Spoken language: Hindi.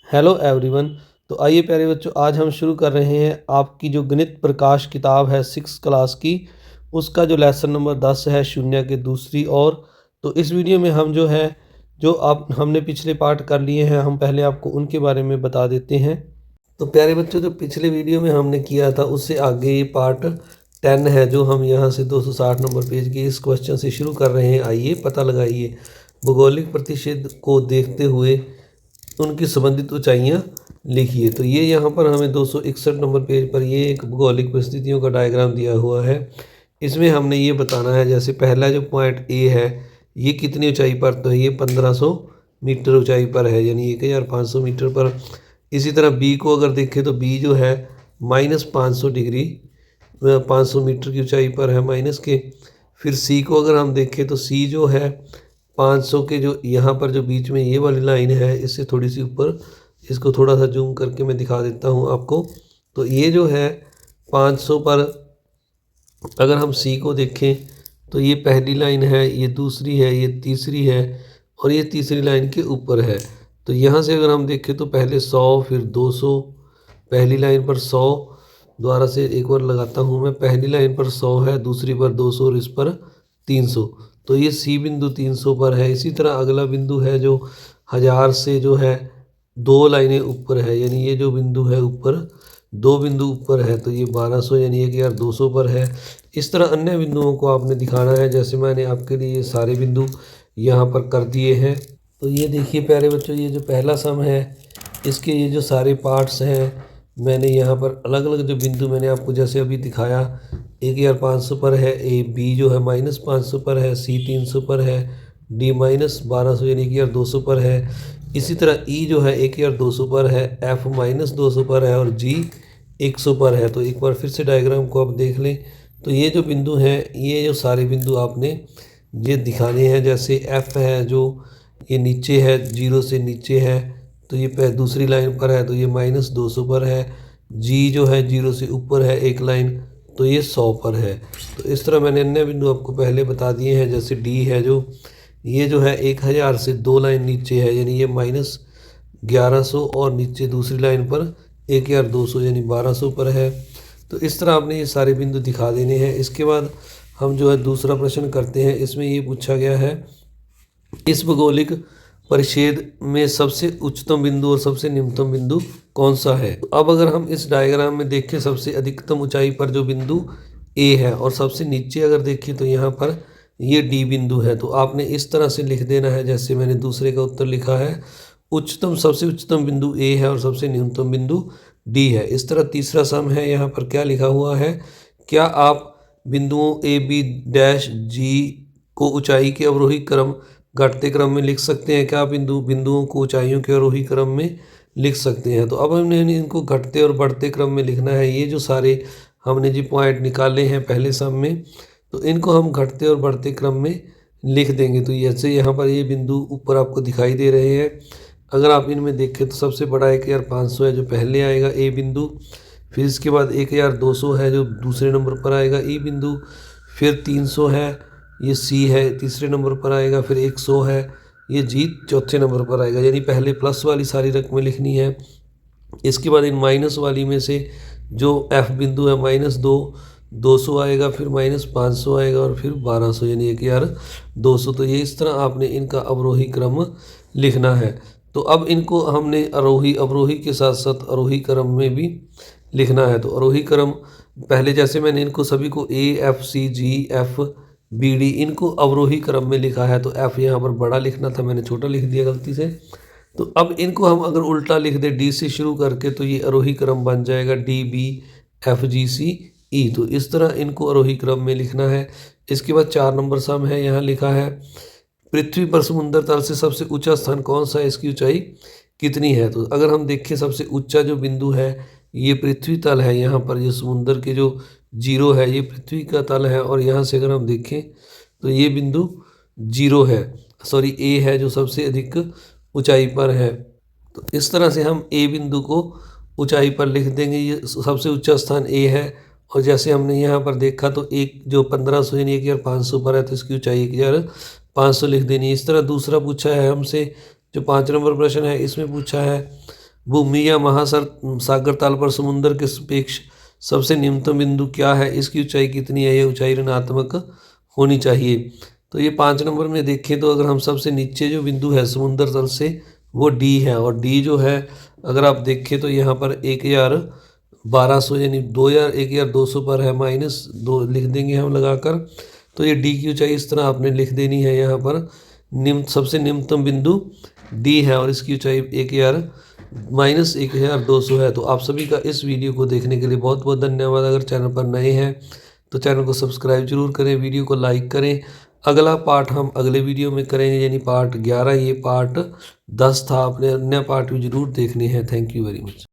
Hello everyone. तो आइए प्यारे बच्चों, आज हम शुरू कर रहे हैं आपकी जो गणित प्रकाश किताब है 6 क्लास की, उसका जो लेसन नंबर 10 है, शून्य के दूसरी ओर। तो इस वीडियो में हम जो है, जो आप हमने पिछले पार्ट कर लिए हैं, हम पहले आपको उनके बारे में बता देते हैं। तो प्यारे बच्चों, जो पिछले वीडियो में हमने किया था उससे आगे ये पार्ट 10 है, जो हम यहाँ से 260 नंबर पेज के इस क्वेश्चन से शुरू कर रहे हैं। आइए पता लगाइए, भौगोलिक प्रतिषेध को देखते हुए उनकी संबंधित ऊंचाइयां लिखिए। तो ये यहाँ पर हमें 261 नंबर पेज पर ये एक भौगोलिक परिस्थितियों का डायग्राम दिया हुआ है। इसमें हमने ये बताना है, जैसे पहला जो पॉइंट ए है ये कितनी ऊंचाई पर, तो ये 1500 मीटर ऊंचाई पर है, यानी 1500 मीटर पर। इसी तरह बी को अगर देखें तो बी जो है -500 डिग्री 500 मीटर की ऊंचाई पर है माइनस के। फिर सी को अगर हम देखें तो सी जो है 500 के, जो यहाँ पर जो बीच में ये वाली लाइन है इससे थोड़ी सी ऊपर, इसको थोड़ा सा जूम करके मैं दिखा देता हूँ आपको। तो ये जो है 500 पर अगर हम सी को देखें तो ये पहली लाइन है, ये दूसरी है, ये तीसरी है और ये तीसरी लाइन के ऊपर है। तो यहाँ से अगर हम देखें तो पहले 100 फिर 200, पहली लाइन पर 100, दोबारा से एक बार लगाता हूँ मैं, पहली लाइन पर 100 है, दूसरी पर 200 और इस पर 300। तो ये सी बिंदु 300 पर है। इसी तरह अगला बिंदु है जो 1000 से जो है 2 लाइनें ऊपर है, यानी ये जो बिंदु है ऊपर 2 बिंदु ऊपर है, तो ये 1200 यानी 1200 पर है। इस तरह अन्य बिंदुओं को आपने दिखाना है, जैसे मैंने आपके लिए ये सारे बिंदु यहाँ पर कर दिए हैं। तो ये देखिए प्यारे बच्चों, ये जो पहला सम है इसके ये जो सारे पार्ट्स हैं, मैंने यहाँ पर अलग अलग जो बिंदु मैंने आपको जैसे अभी दिखाया, 1500 पर है ए, बी जो है -500 पर है, सी 300 पर है, डी -1200 यानी 1200 पर है। इसी तरह ई जो है 1200 पर है, एफ -200 पर है और जी 100 पर है। तो एक बार फिर से डायग्राम को आप देख लें। तो ये जो बिंदु हैं, ये जो सारे बिंदु आपने ये दिखाने हैं। जैसे एफ है जो ये नीचे है, 0 से नीचे है, तो ये दूसरी लाइन पर है, तो ये -200 पर है। जी जो है 0 से ऊपर है एक लाइन, तो ये 100 पर है। तो इस तरह मैंने अन्य बिंदु आपको पहले बता दिए हैं। जैसे डी है जो ये जो है 1000 से 2 लाइन नीचे है, यानी ये -1100 और नीचे दूसरी लाइन पर 1200 यानी 1200 पर है। तो इस तरह आपने ये सारे बिंदु दिखा देने हैं। इसके बाद हम जो है दूसरा प्रश्न करते हैं। इसमें ये पूछा गया है, इस भौगोलिक परिच्छेद में सबसे उच्चतम बिंदु और सबसे निम्नतम बिंदु कौन सा है। तो अब अगर हम इस डायग्राम में देखें, सबसे अधिकतम ऊंचाई पर जो बिंदु ए है और सबसे नीचे अगर देखें तो यहाँ पर ये डी बिंदु है। तो आपने इस तरह से लिख देना है, जैसे मैंने दूसरे का उत्तर लिखा है, उच्चतम सबसे उच्चतम बिंदु ए है और सबसे न्यूनतम बिंदु डी है। इस तरह तीसरा सम है, यहाँ पर क्या लिखा हुआ है, क्या आप बिंदुओं ए बी डैश जी को ऊंचाई के अवरोही क्रम घटते क्रम में लिख सकते हैं। क्या बिंदुओं को ऊंचाइयों के अवरोही क्रम में लिख सकते हैं। तो अब हमने इनको घटते और बढ़ते क्रम में लिखना है। ये जो सारे हमने जी पॉइंट निकाले हैं पहले सम में, तो इनको हम घटते और बढ़ते क्रम में लिख देंगे। तो जैसे यहाँ पर ये बिंदु ऊपर आपको दिखाई दे रहे हैं, अगर आप इनमें देखें तो सबसे बड़ा 1500 है जो पहले आएगा ए बिंदु, फिर इसके बाद 1200 है जो दूसरे नंबर पर आएगा ई बिंदु, फिर 300 है ये सी है तीसरे नंबर पर आएगा, फिर 100 है ये जी चौथे नंबर पर आएगा। यानी पहले प्लस वाली सारी रकमें लिखनी है। इसके बाद इन माइनस वाली में से जो एफ बिंदु है -2 200 आएगा, फिर -500 आएगा और फिर 1200 यानी 1200। तो ये इस तरह आपने इनका अवरोही क्रम लिखना है। तो अब इनको हमने आरोही अवरोही के साथ साथ आरोही क्रम में भी लिखना है। तो आरोही क्रम पहले जैसे मैंने इनको सभी को A F C G F B D इनको अवरोही क्रम में लिखा है। तो एफ यहाँ पर बड़ा लिखना था, मैंने छोटा लिख दिया गलती से। तो अब इनको हम अगर उल्टा लिख दें डी से शुरू करके, तो ये आरोही क्रम बन जाएगा डी बी एफ जी सी ई। तो इस तरह इनको आरोही क्रम में लिखना है। इसके बाद 4 नंबर सम है, यहाँ लिखा है, पृथ्वी पर समुद्र तल से सबसे ऊंचा स्थान कौन सा है, इसकी ऊंचाई कितनी है। तो अगर हम देखें सबसे ऊंचा जो बिंदु है ये पृथ्वी तल है, यहाँ पर ये समुद्र के जो 0 है ये पृथ्वी का तल है, और यहाँ से अगर हम देखें तो ये बिंदु 0 है, सॉरी ए है जो सबसे अधिक ऊंचाई पर है। तो इस तरह से हम ए बिंदु को ऊंचाई पर लिख देंगे, ये सबसे ऊंचा स्थान ए है। और जैसे हमने यहाँ पर देखा तो एक जो 1500 यानी 1500 पर है, तो इसकी ऊंचाई 1500 लिख देनी है। इस तरह दूसरा पूछा है हमसे, जो 5 नंबर प्रश्न है इसमें पूछा है, भूमि या महासागर तल पर समुद्र के सापेक्ष सबसे निम्नतम बिंदु क्या है, इसकी ऊंचाई कितनी है, ये ऊंचाई ऋणात्मक होनी चाहिए। तो ये 5 नंबर में देखें तो अगर हम सबसे नीचे जो बिंदु है समुद्र तल से वो डी है, और डी जो है अगर आप देखें तो यहाँ पर 1200 यानी 1200 पर है, -2 लिख देंगे हम लगाकर। तो ये डी की ऊंचाई इस तरह आपने लिख देनी है। यहाँ पर सबसे निम्नतम बिंदु डी है और इसकी ऊंचाई 1200 है। तो आप सभी का इस वीडियो को देखने के लिए बहुत बहुत धन्यवाद। अगर चैनल पर नए हैं तो चैनल को सब्सक्राइब जरूर करें, वीडियो को लाइक करें। अगला पार्ट हम अगले वीडियो में करेंगे, यानी पार्ट 11। ये पार्ट 10 था, आपने अन्य पार्ट भी जरूर देखने हैं। Thank you very much.